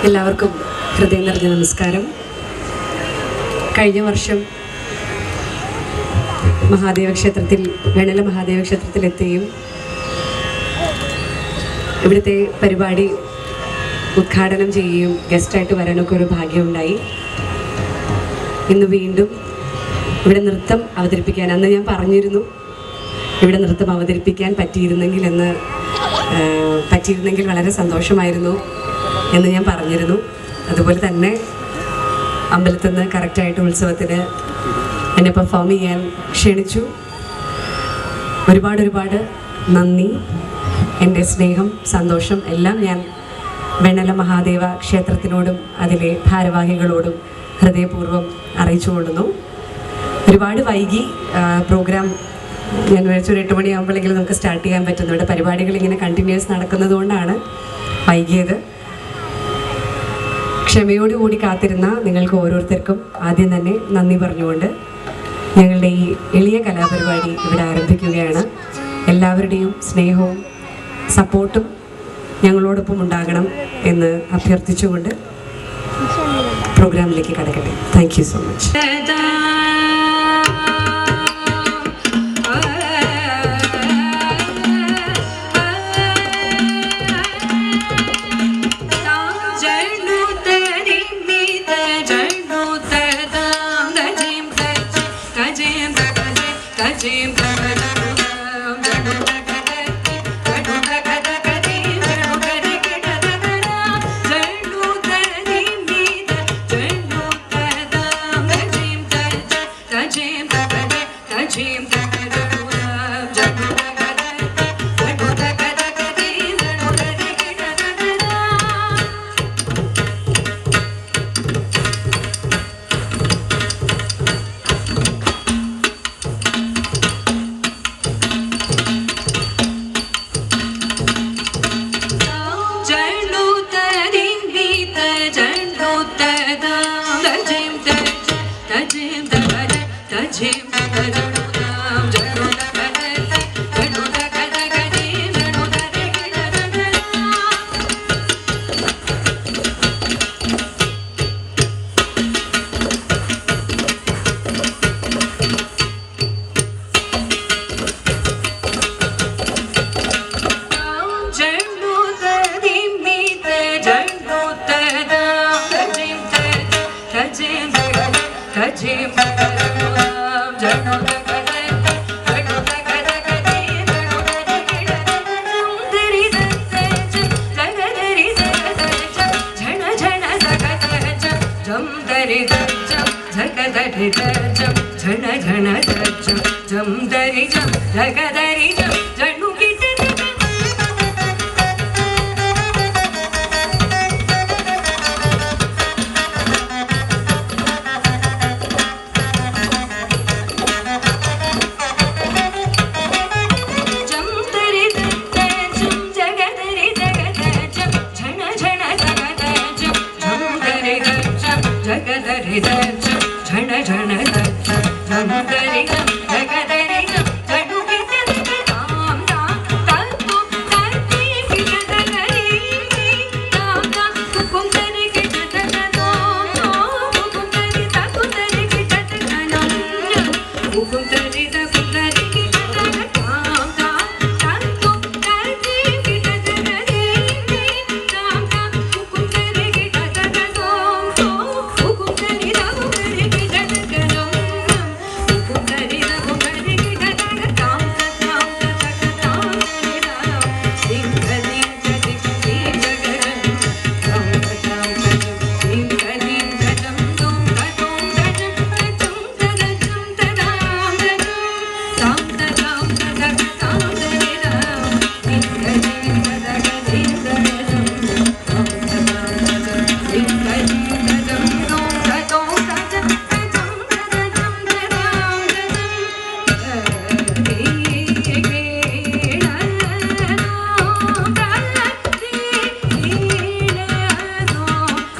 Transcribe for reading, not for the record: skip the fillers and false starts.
എല്ലാവർക്കും ഹൃദയം നിറഞ്ഞ നമസ്കാരം. കഴിഞ്ഞ വർഷം വെണ്ണല മഹാദേവ ക്ഷേത്രത്തിലെത്തുകയും ഇവിടുത്തെ പരിപാടി ഉദ്ഘാടനം ചെയ്യുകയും ഗസ്റ്റായിട്ട് വരാനൊക്കെ ഒരു ഭാഗ്യമുണ്ടായി. ഇന്ന് വീണ്ടും ഇവിടെ നൃത്തം അവതരിപ്പിക്കാൻ, അന്ന് ഞാൻ പറഞ്ഞിരുന്നു ഇവിടെ നൃത്തം അവതരിപ്പിക്കാൻ പറ്റിയിരുന്നെങ്കിൽ വളരെ സന്തോഷമായിരുന്നു എന്ന് ഞാൻ പറഞ്ഞിരുന്നു. അതുപോലെ തന്നെ അമ്പലത്തിൽ നിന്ന് കറക്റ്റായിട്ട് ഉത്സവത്തിന് എന്നെ പെർഫോം ചെയ്യാൻ ക്ഷണിച്ചു. ഒരുപാട് നന്ദി. എൻ്റെ സ്നേഹം, സന്തോഷം എല്ലാം ഞാൻ വെണ്ണല മഹാദേവ ക്ഷേത്രത്തിനോടും അതിലെ ഭാരവാഹികളോടും ഹൃദയപൂർവ്വം അറിയിച്ചു കൊള്ളുന്നു. ഒരുപാട് വൈകി പ്രോഗ്രാം. ഞാൻ വിചാരിച്ചു ഒരു 8 മണിയാകുമ്പോഴെങ്കിലും നമുക്ക് സ്റ്റാർട്ട് ചെയ്യാൻ പറ്റുന്നുണ്ട്. പരിപാടികൾ ഇങ്ങനെ കണ്ടിന്യൂസ് നടക്കുന്നത് കൊണ്ടാണ് വൈകിയത്. ക്ഷമയോടുകൂടി കാത്തിരുന്ന നിങ്ങൾക്ക് ഓരോരുത്തർക്കും ആദ്യം തന്നെ നന്ദി പറഞ്ഞുകൊണ്ട് ഞങ്ങളുടെ ഈ എളിയ കലാപരിപാടി ഇവിടെ ആരംഭിക്കുകയാണ്. എല്ലാവരുടെയും സ്നേഹവും സപ്പോർട്ടും ഞങ്ങളോടൊപ്പം ഉണ്ടാകണം എന്ന് അഭ്യർത്ഥിച്ചുകൊണ്ട് പ്രോഗ്രാമിലേക്ക് കടക്കട്ടെ. Thank you so much. Jana